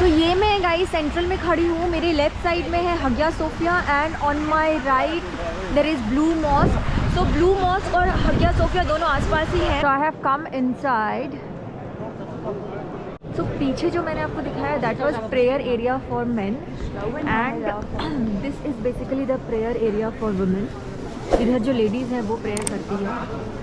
तो ये मैं गाइस सेंट्रल में खड़ी हूँ, मेरे लेफ्ट साइड में है Hagia Sophia and on my right there is Blue Mosque. So Blue Mosque और हगिया सोफिया दोनों आसपास ही हैं। सो आई हैव कम इनसाइड। सो पीछे जो मैंने आपको दिखाया that was prayer area for men and this is basically the prayer area for women. इधर जो लेडीज़ हैं वो प्रेयर करती है।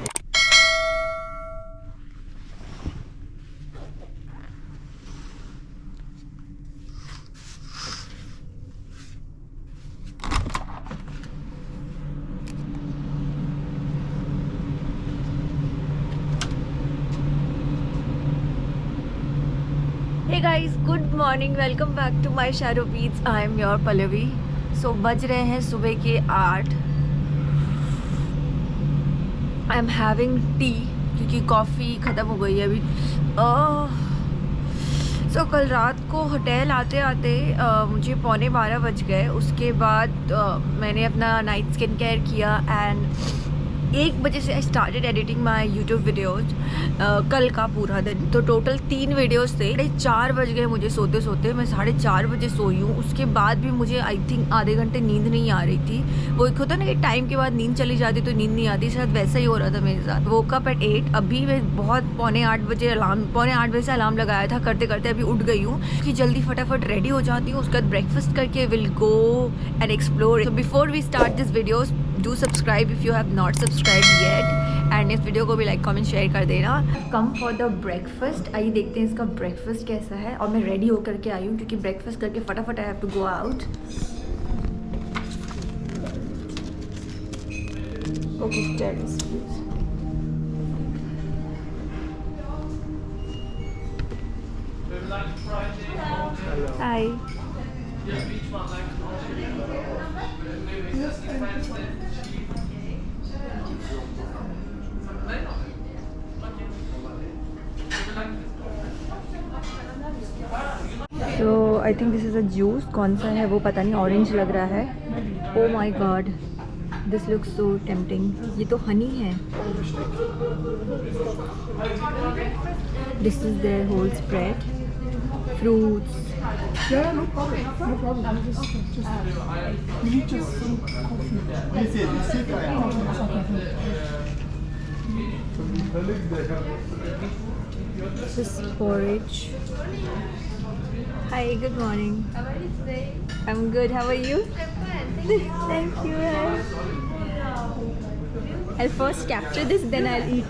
Hey guys, good morning, welcome back to my Shadow Beats. I am your Pallavi. So बज रहे हैं सुबह के 8। I am having tea क्योंकि कॉफ़ी ख़त्म हो गई है अभी। सो कल रात को होटल आते आते मुझे 11:45 बज गए। उसके बाद मैंने अपना नाइट स्किन केयर किया एंड 1 बजे से I started editing my YouTube videos. कल का पूरा दिन तो टोटल 3 वीडियोज़ थे। 4:30 बज गए मुझे सोते सोते। मैं 4:30 बजे सोई हूँ। उसके बाद भी मुझे आई थिंक आधे घंटे नींद नहीं आ रही थी। वो एक होता ना कि टाइम के बाद नींद चली जाती तो नींद नहीं आती, शायद वैसा ही हो रहा था मेरे साथ। Woke up at 8। अभी मैं बहुत पौने 8 बजे से अलार्म लगाया था। करते करते अभी उठ गई हूँ कि जल्दी फटाफट रेडी हो जाती हूँ। उसके बाद ब्रेकफास्ट करके will go and explore. So before we start this videos do subscribe if you have not subscribe yet and इस वीडियो को भी लाइक कमेंट शेयर कर देना। Come for the breakfast. आइए देखते हैं इसका ब्रेकफास्ट कैसा है। और मैं रेडी होकर के आई हूँ क्योंकि ब्रेकफास्ट करके फटाफट I have to go out. Okay terrace please. Hi. तो I think this is a juice. कौन सा है वो पता नहीं, ऑरेंज लग रहा है। Oh my god, this looks so tempting. ये तो हनी है। This is their whole spread, fruits. Yeah, no problem. No problem. I'm just you need just some coffee. This is porridge. Hi, good morning. How are you today? I'm good. How are you? I'm fine. Thank you. I'll first capture this, then I'll eat.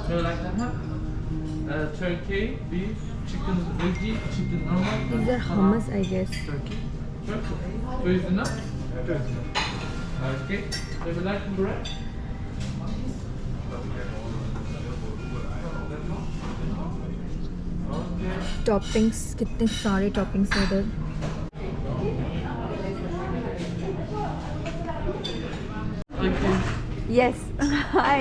So like that, turkey, beef, chicken veggie, chicken normal. These are hummus, I guess. Turkey. So is enough? Okay. So you like bread? Okay. Toppings, कितने सारे toppings हैं इधर। Okay. Yes. Hi.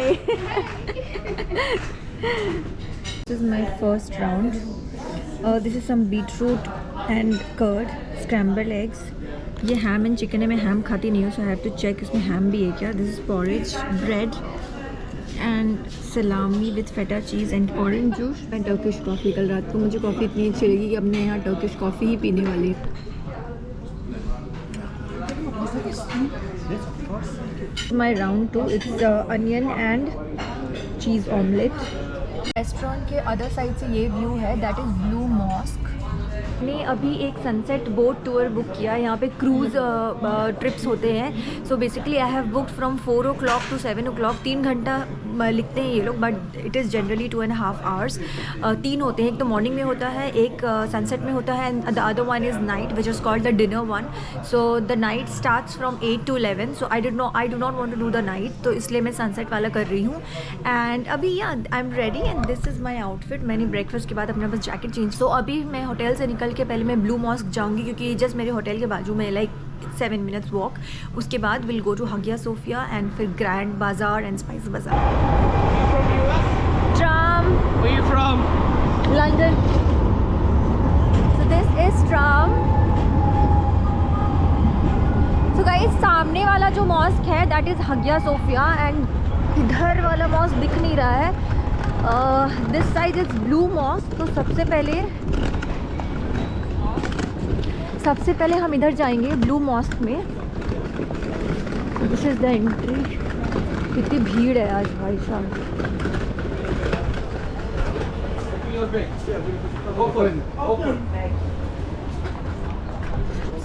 This is my first round. This is some beetroot and curd, scrambled eggs. ये ham and chicken है। मैं ham खाती नहीं हूँ, so I have to check इसमें ham भी है क्या। This is porridge, bread and salami with feta cheese and orange juice and Turkish coffee। कल रात को मुझे कॉफ़ी इतनी अच्छी लगी कि अब मैं यहाँ Turkish coffee ही पीने वाली हूँ। My round 2, it's onion and cheese omelette. Restaurant के अदर साइड से ये व्यू है, दैट इज़ ब्लू मॉस्क। ने अभी एक सनसेट बोट टूर बुक किया। यहाँ पे क्रूज़ ट्रिप्स होते हैं। So basically I have booked from 4 o'clock to 7 o'clock। 3 घंटा लिखते हैं ये लोग, but it is generally 2.5 hours। 3 होते हैं, एक तो मॉर्निंग में होता है, एक सनसेट में होता है and the other one is night which is called the dinner one. So the night starts from 8 to 11। So I do not want to do the night, तो इसलिए मैं सनसेट वाला कर रही हूँ। एंड अभी I am ready and this is my outfit. मैंने breakfast के बाद अपना बस जैकेट चेंज। सो अभी मैं होटल से निकल के पहले मैं ब्लू मॉस्क जाऊँगी क्योंकि जस्ट मेरे होटल के बाजू में लाइक 7 minutes वॉक। उसके बाद will go to Hagia Sophia and फिर Grand Bazaar and Spice Bazaar. Tram. Where you from? London. So this is tram. So guys, सामने वाला जो मॉस्क है that is Hagia Sophia and इधर वाला mask दिख नहीं रहा है. This side is Blue Mosque. तो सबसे पहले हम इधर जाएंगे ब्लू मॉस्क में. This is the entry. कितनी भीड़ है आज भाई साहब.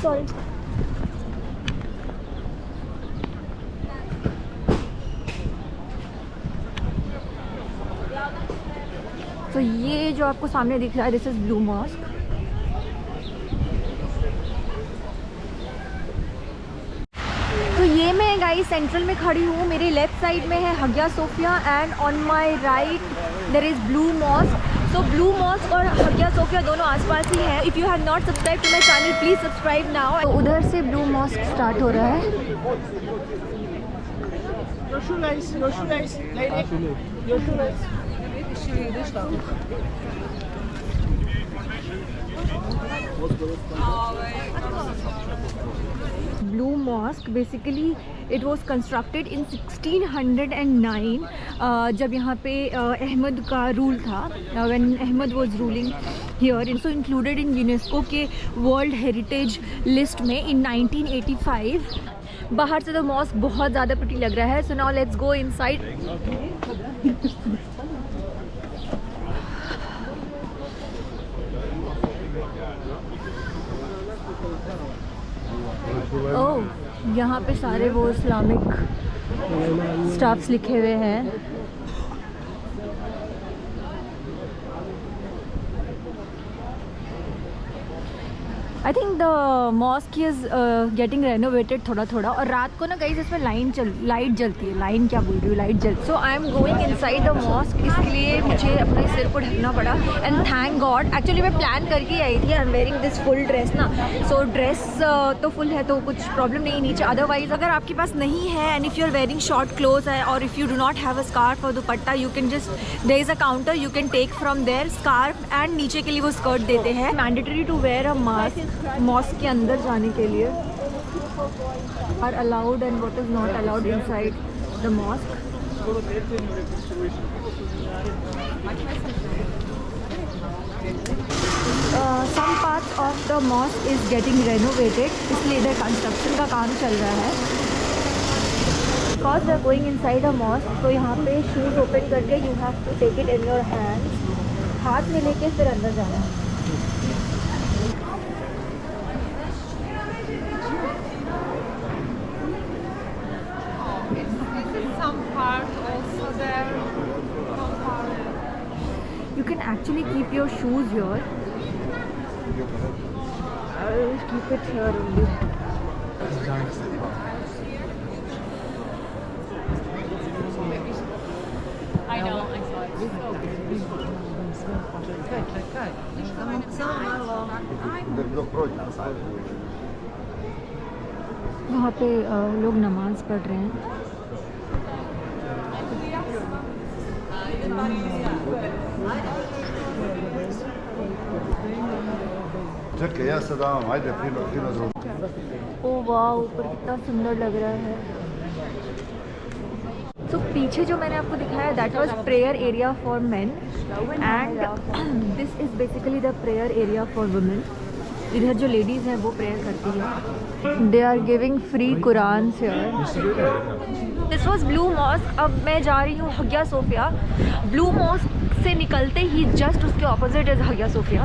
सॉरी. तो ये जो आपको सामने दिख रहा है दिस इज ब्लू मॉस्क. तो ये मैं गाइस सेंट्रल में खड़ी हूँ. मेरे लेफ्ट साइड में है Hagia Sophia and on my right there is Blue Mosque. So Blue Mosque और हगिया सोफिया दोनों आसपास ही है. If you have not subscribe to my channel please subscribe now. तो उधर से ब्लू मॉस्क स्टार्ट हो रहा है. Your shoelace, lady. Your shoelace. Blue Mosque basically it was constructed in 1609 जब यहाँ पे अहमद का रूल था. when Ahmad was ruling here, also included in UNESCO के World Heritage List में in 1985. बाहर से तो मॉस्क बहुत ज़्यादा प्रिटी लग रहा है. so now let's go inside. ओह, यहाँ पे सारे वो इस्लामिक स्टाफ्स लिखे हुए हैं. I think the mosque is getting renovated थोड़ा थोड़ा. और रात को ना गाइस इसमें लाइट जलती है. लाइन क्या बोल रही हूँ, लाइट जलती. So I am going inside the mosque. इसलिए मुझे अपने सिर को ढकना पड़ा. एंड थैंक गॉड एक्चुअली मैं प्लान करके आई थी. I am wearing this full dress ना. सो ड्रेस तो फुल है तो कुछ प्रॉब्लम नहीं नीचे. अदरवाइज अगर आपके पास नहीं है and if you are wearing short cloth है और if you do not have a scarf और dupatta you can just there is a counter you can take from there scarf and नीचे के लिए वो स्कर्ट देते हैं. Mandatory to wear a mask mosque के अंदर जाने के लिए. Are allowed and what is not allowed inside the mosque. some parts of the mosque is getting renovated. इसलिए इधर कंस्ट्रक्शन का काम चल रहा है. Because they are going inside a mosque, तो यहाँ पे शूज़ ओपन करके you have to take it in your hands. हाथ में लेके फिर अंदर जाना है. You can actually keep your shoes here. I will keep it here only. I know, I saw it. वहाँ पे लोग नमाज पढ़ रहे हैं. ओह वाह, ऊपर कितना सुंदर लग रहा है. तो पीछे जो मैंने आपको दिखाया that was prayer area for men and this is basically the prayer area for women. इधर जो लेडीज़ हैं वो प्रेयर करती है. They are giving free Quran here. This was Blue Mosque. अब मैं जा रही हूँ हगिया सोफिया. ब्लू मॉस्क से निकलते ही जस्ट उसके ऑपोजिट इज़ हगिया सोफिया.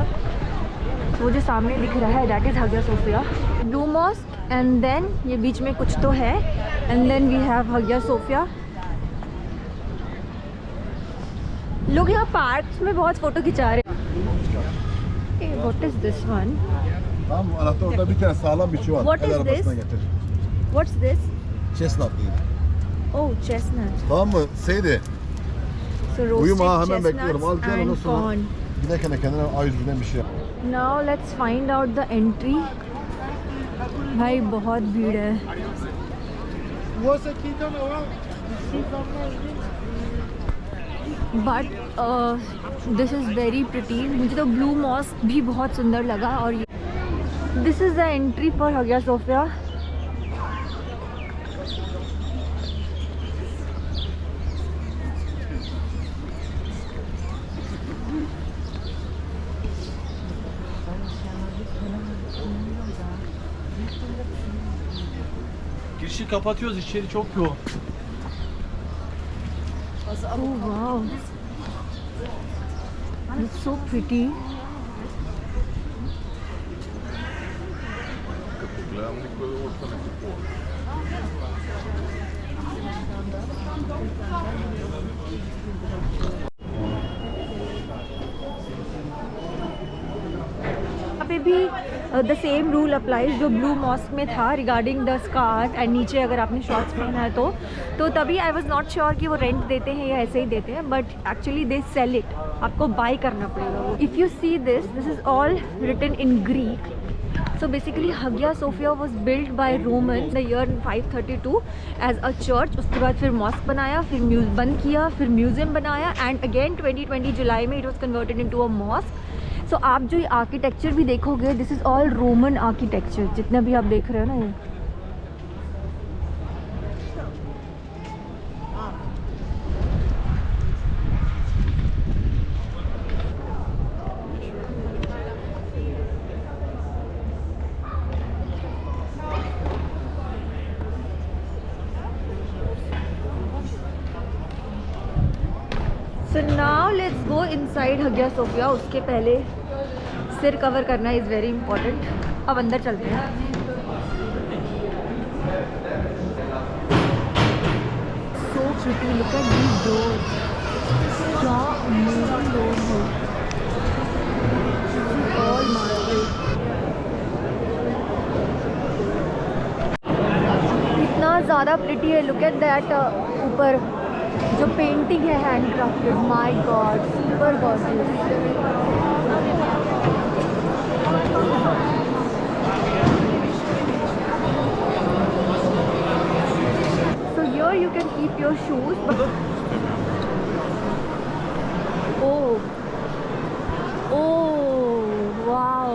वो जो सामने दिख रहा है that is Hagia Sophia. Blue Mosque and then ये बीच में कुछ तो है and then we have Hagia Sophia. लोग यहाँ पार्क्स में बहुत फ़ोटो खिंचा रहे हैं. What is this one? Tamam, anahtarda bir tane sağlam bir çuval. What is El arabasına this? getir. What's this? Chestnut değil. Oh, chestnut. Tamam mı? Seydi. So roasted Uyuma, hemen bekliyorum. Al chestnuts gel, ondan and sonra- corn. Giderken de kendine A101'den bir şey yap. Now let's find out the entry. भाई बहुत भीड़ है. But this is very pretty. मुझे तो Blue Mosque भी बहुत सुंदर लगा। और this is the entry for Hagia Sophia. Girişi kapatıyoruz, içeri çok yoğun. Oh wow, it's so pretty. यहाँ पे भी द सेम रूल अप्लाइज जो ब्लू मॉस्क में था रिगार्डिंग द स्कार्ट एंड नीचे अगर आपने शॉर्ट्स पहना है तो तभी आई वॉज नॉट श्योर कि वो रेंट देते हैं या ऐसे ही देते हैं, but actually they sell it, आपको बाई करना पड़ेगा। If you see this is all written in Greek. So basically Hagia Sophia was built by Romans in the year 532 as a church। उसके बाद फिर मॉस्क बनाया, फिर बंद किया, फिर म्यूज़ियम बनाया एंड अगेन 2020 जुलाई में it was converted into a mosque. सो आप जो ये आर्किटेक्चर भी देखोगे this is all Roman architecture, जितना भी आप देख रहे हो ना ये। So now let's go inside Hagia Sophia। उसके पहले सिर कवर करना इज़ वेरी इंपॉर्टेंट। अब अंदर चलते हैं। So pretty, look at these doors। क्या amazing doors है। All marble। इतना ज़्यादा प्रिटी है। लुक एट दैट ऊपर जो पेंटिंग है handcrafted, my God super gorgeous. So here you can keep your shoes. Oh wow,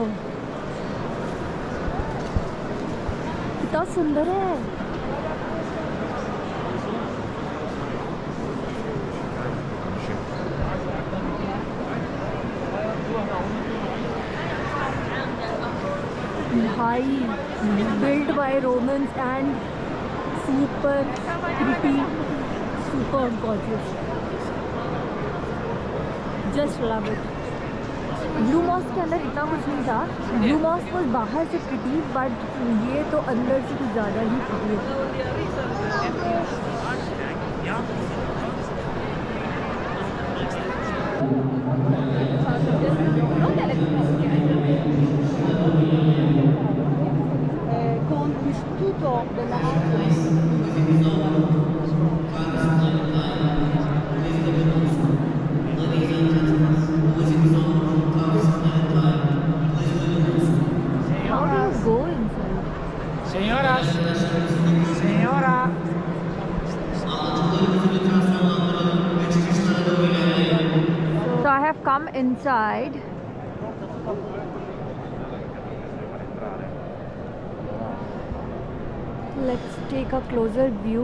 कितना सुंदर है। भाई built by Romans and super pretty, super gorgeous, just love it। Blue Mosque के अंदर इतना कुछ नहीं था। ब्लू मॉस्क was बाहर से pretty बट ये तो अंदर से कुछ ज़्यादा ही pretty है। Con l'Istituto della Arte. How do you go inside? Señoras, señora. So I have come inside। Let's take a closer view।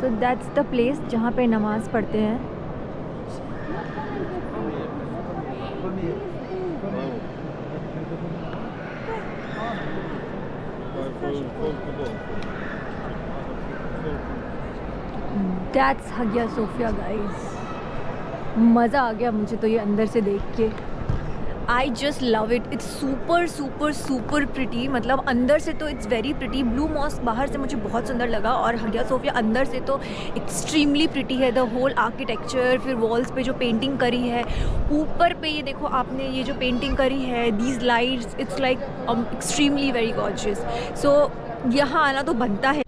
So that's the place जहाँ पे नमाज पढ़ते हैं। That's Hagia Sophia guys। मज़ा आ गया मुझे तो ये अंदर से देख के। I just love it, it's super super super pretty. मतलब अंदर से तो it's very pretty. Blue Mosque बाहर से मुझे बहुत सुंदर लगा और हगिया सोफिया अंदर से तो एक्सट्रीमली प्रिटी है। द होल आर्किटेक्चर, फिर वॉल्स पे जो पेंटिंग करी है, ऊपर पे ये देखो आपने ये जो पेंटिंग करी है, these lights, it's like extremely very gorgeous. सो यहाँ आना तो बनता है।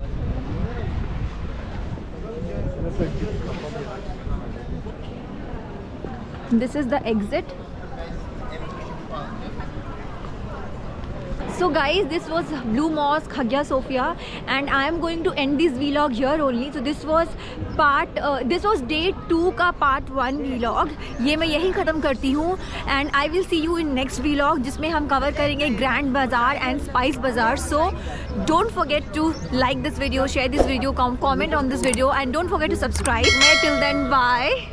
This is the exit. So guys, this was Blue Mosque, Hagia Sophia, and I am going to end this vlog here only. So this was day 2 का part 1 vlog. ये मैं यही ख़त्म करती हूँ, and I will see you in next vlog जिसमें हम cover करेंगे Grand Bazaar and Spice Bazaar. So don't forget to like this video, share this video, comment on this video, and don't forget to subscribe. Till then, bye.